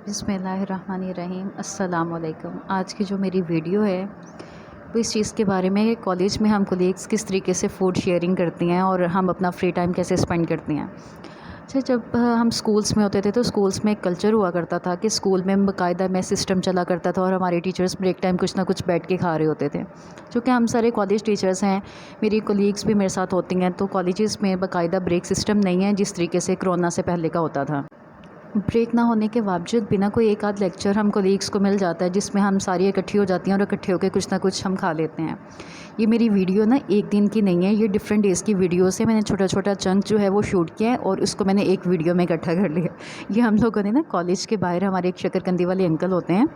बिस्मिल्लाहिर्रहमानिर्रहीम अस्सलामुअलैकुम। आज की जो मेरी वीडियो है वो इस चीज़ के बारे में, कॉलेज में हम कोलीग्स किस तरीके से फ़ूड शेयरिंग करती हैं और हम अपना फ्री टाइम कैसे स्पेंड करती हैं। अच्छा, जब हम स्कूल्स में होते थे तो स्कूल्स में एक कल्चर हुआ करता था कि स्कूल में बाकायदा में सिस्टम चला करता था और हमारे टीचर्स ब्रेक टाइम कुछ ना कुछ बैठ के खा रहे होते थे। चूँकि हम सारे कॉलेज टीचर्स हैं, मेरी कोलीग्स भी मेरे साथ होती हैं, तो कॉलेजेस में बाकायदा ब्रेक सिस्टम नहीं है जिस तरीके से कोरोना से पहले का होता था। ब्रेक ना होने के बावजूद बिना कोई एक आध लेक्चर हम कोलीग्स को मिल जाता है जिसमें हम सारी इकट्ठी हो जाती हैं और इकट्ठे होकर कुछ ना कुछ हम खा लेते हैं। ये मेरी वीडियो ना एक दिन की नहीं है, ये डिफरेंट डेज़ की वीडियोस है। मैंने छोटा छोटा चंक जो है वो शूट किया है और उसको मैंने एक वीडियो में इकट्ठा कर लिया। ये हम लोगों ने ना कॉलेज के बाहर हमारे एक शकरकंदी वाले अंकल होते हैं,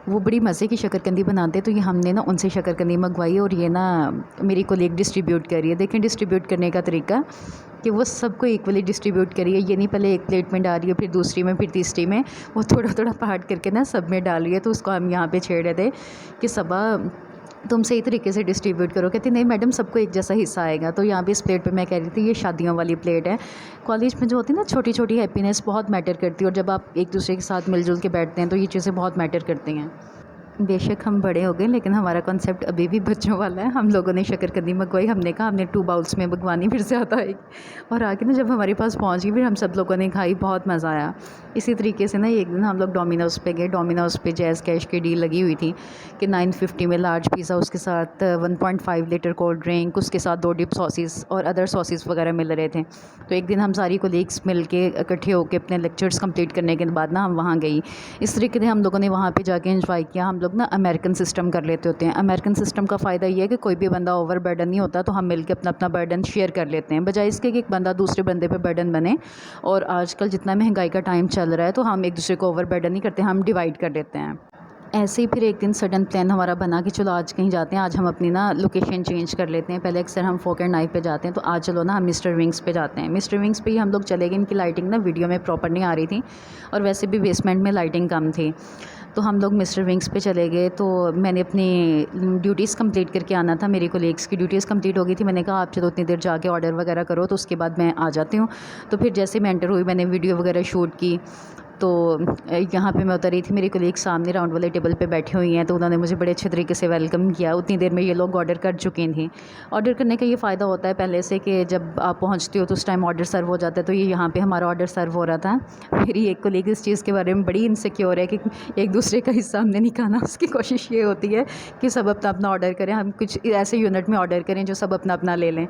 वो बड़ी मज़े की शकरकंदी बनाते हैं, तो ये हमने ना उनसे शकरकंदी मंगवाई और ये ना मेरी कोलीग डिस्ट्रीब्यूट करी है। देखें डिस्ट्रीब्यूट करने का तरीका कि वो सबको इक्वली डिस्ट्रीब्यूट करिए। ये नहीं पहले एक प्लेट में डाल रही है, फिर दूसरी में, फिर तीसरी में, वो थोड़ा थोड़ा पार्ट करके ना सब में डाल रही है। तो उसको हम यहाँ पे छेड़ रहे थे कि सबा तुम सही तरीके से डिस्ट्रीब्यूट करो। कहती नहीं मैडम, सबको एक जैसा हिस्सा आएगा। तो यहाँ पे इस प्लेट पे मैं कह रही थी ये शादियों वाली प्लेट है। कॉलेज में जो होती है ना छोटी छोटी हैप्पीनेस बहुत मैटर करती है और जब आप एक दूसरे के साथ मिलजुल के बैठते हैं तो ये चीज़ें बहुत मैटर करती हैं। बेशक हम बड़े हो गए लेकिन हमारा कॉन्सेप्ट अभी भी बच्चों वाला है। हम लोगों ने शकरकंदी मंगवाई, हमने कहा हमने 2 बाउल्स में मंगवानी, फिर ज़्यादा आएगी, और आके ना जब हमारे पास पहुंच गई फिर हम सब लोगों ने खाई, बहुत मज़ा आया। इसी तरीके से ना एक दिन हम लोग डोमिनोज़ पे गए। डोमिनोज़ पे जैज़ कैश की डील लगी हुई थी कि 950 में लार्ज पिज़्ज़ा, उसके साथ 1.5 लीटर कोल्ड ड्रिंक, उसके साथ 2 डिप सॉसेस और अदर सॉसेस वगैरह मिल रहे थे। तो एक दिन हम सारी कोलीग्स मिल के इकट्ठे होकर अपने लेक्चर्स कंप्लीट करने के बाद ना हम वहाँ गई। इस तरीके से हम लोगों ने वहाँ पे जाके एंजॉय किया। हम लोग ना अमेरिकन सिस्टम कर लेते होते हैं। अमेरिकन सिस्टम का फ़ायदा ये है कि कोई भी बंदा ओवर बर्डन नहीं होता, तो हम मिल के अपना अपना बर्डन शेयर कर लेते हैं, बजाय इसके कि एक बंदा दूसरे बंदे पे बर्डन बने। और आजकल जितना महंगाई का टाइम चल रहा है तो हम एक दूसरे को ओवर बर्डन नहीं करते, हम डिवाइड कर लेते हैं। ऐसे ही फिर एक दिन सडन प्लान हमारा बना कि चलो आज कहीं जाते हैं, आज हम अपनी ना लोकेशन चेंज कर लेते हैं। पहले अक्सर हम फोक एंड नाइफ पे जाते हैं, तो आज चलो ना हम मिस्टर विंग्स पे जाते हैं। मिस्टर विंग्स पे ही हम लोग चले गए। इनकी लाइटिंग ना वीडियो में प्रॉपर नहीं आ रही थी और वैसे भी बेसमेंट में लाइटिंग कम थी, तो हम लोग मिस्टर विंग्स पे चले गए। तो मैंने अपनी ड्यूटीज़ कंप्लीट करके आना था, मेरी कोलीग्स की ड्यूटीज़ कंप्लीट हो गई थी। मैंने कहा आप चलो उतनी देर जाके ऑर्डर वगैरह करो, तो उसके बाद मैं आ जाती हूँ। तो फिर जैसे मैं एंटर हुई मैंने वीडियो वगैरह शूट की। तो यहाँ पे मैं उतरी थी, मेरी कोलीग सामने राउंड वाले टेबल पे बैठी हुई हैं, तो उन्होंने मुझे बड़े अच्छे तरीके से वेलकम किया। उतनी देर में ये लोग ऑर्डर कर चुकी थी। ऑर्डर करने का ये फ़ायदा होता है पहले से कि जब आप पहुँचते हो तो उस टाइम ऑर्डर सर्व हो जाता है। तो ये यहाँ पे हमारा ऑर्डर सर्व हो रहा था। मेरी एक कोलीग इस चीज़ के बारे में बड़ी इनसिक्योर है कि एक दूसरे का हिस्सा हमने नहीं खाना। उसकी कोशिश ये होती है कि सब अपना अपना ऑर्डर करें, हम कुछ ऐसे यूनिट में ऑर्डर करें जो सब अपना अपना ले लें।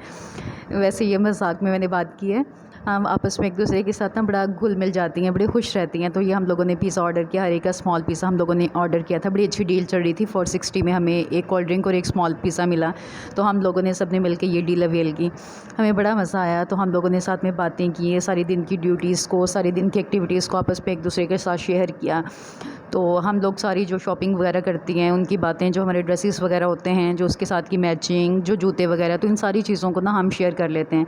वैसे ये मजाक में मैंने बात की है। हम आपस में एक दूसरे के साथ ना बड़ा घुल मिल जाती हैं, बड़े खुश रहती हैं। तो ये हम लोगों ने पिज़्ज़ा ऑर्डर किया, हर एक का स्मॉल पिज़्ज़ा हम लोगों ने ऑर्डर किया था। बड़ी अच्छी डील चल रही थी, 460 में हमें एक कोल्ड ड्रिंक और एक स्मॉल पिज़्ज़ा मिला। तो हम लोगों ने सब ने मिल के ये डील अवेल की, हमें बड़ा मज़ा आया। तो हम लोगों ने साथ में बातें की, ये सारी दिन की ड्यूटीज़ को, सारी दिन की एक्टिविटीज़ को आपस में एक दूसरे के साथ शेयर किया। तो हम लोग सारी जो शॉपिंग वगैरह करती हैं उनकी बातें, जो हमारे ड्रेसेस वगैरह होते हैं, जो उसके साथ की मैचिंग, जो जूते वगैरह, तो इन सारी चीज़ों को ना हम शेयर कर लेते हैं।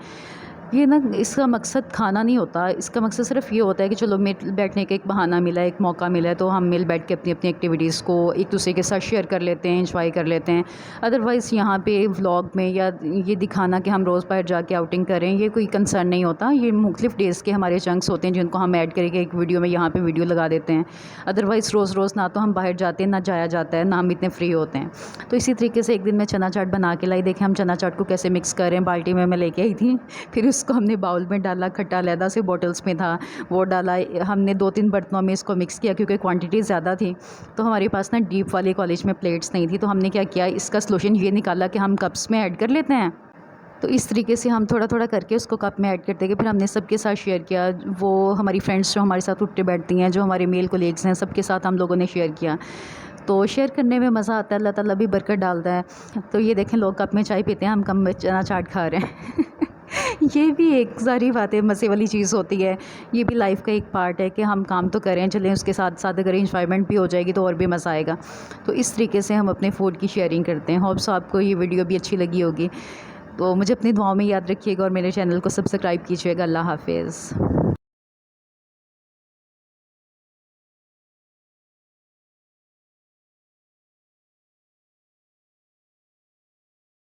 ये ना इसका मकसद खाना नहीं होता, इसका मकसद सिर्फ ये होता है कि चलो मिल बैठने का एक बहाना मिला है, एक मौका मिला है, तो हम मिल बैठ के अपनी अपनी एक्टिविटीज़ को एक दूसरे के साथ शेयर कर लेते हैं, एंजॉय कर लेते हैं। अदरवाइज़ यहाँ पे व्लॉग में या ये दिखाना कि हम रोज़ बाहर जाके आउटिंग करें, ये कोई कंसर्न नहीं होता। ये मुख्तलिफ डेज़ के हमारे चंक्स होते हैं जिनको हम ऐड करके एक वीडियो में यहाँ पर वीडियो लगा देते हैं। अदरवाइज़ रोज़ रोज़ ना तो हम बाहर जाते हैं, ना जाया जाता है, ना हम इतने फ्री होते हैं। तो इसी तरीके से एक दिन मैं चना चाट बना के लाई। देखें हम चना चाट को कैसे मिक्स कर रहे हैं, बाल्टी में मैं लेके आई थी, फिर उसको हमने बाउल में डाला, खट्टा अलहदा से बॉटल्स में था वो डाला। हमने 2-3 बर्तनों में इसको मिक्स किया क्योंकि क्वांटिटी ज़्यादा थी। तो हमारे पास ना डीप वाली कॉलेज में प्लेट्स नहीं थी, तो हमने क्या किया, इसका सॉल्यूशन ये निकाला कि हम कप्स में ऐड कर लेते हैं। तो इस तरीके से हम थोड़ा थोड़ा करके उसको कप में ऐड करते गए। फिर हमने सबके साथ शेयर किया, वो हमारी फ्रेंड्स जो हमारे साथ उठते बैठती हैं, जो हमारे मेल कोलीग्स हैं, सबके साथ हम लोगों ने शेयर किया। तो शेयर करने में मज़ा आता है, अल्लाह ताला भी बरकत डालता है। तो ये देखें लोग कप में चाय पीते हैं, हम कप में चना चाट खा रहे हैं। ये भी एक सारी बातें मज़े वाली चीज़ होती है। ये भी लाइफ का एक पार्ट है कि हम काम तो करें चलें, उसके साथ साथ अगर इंजॉयमेंट भी हो जाएगी तो और भी मज़ा आएगा। तो इस तरीके से हम अपने फूड की शेयरिंग करते हैं। होप्स आपको ये वीडियो भी अच्छी लगी होगी। तो मुझे अपनी दुआओं में याद रखिएगा और मेरे चैनल को सब्सक्राइब कीजिएगा। अल्लाह हाफ़िज़।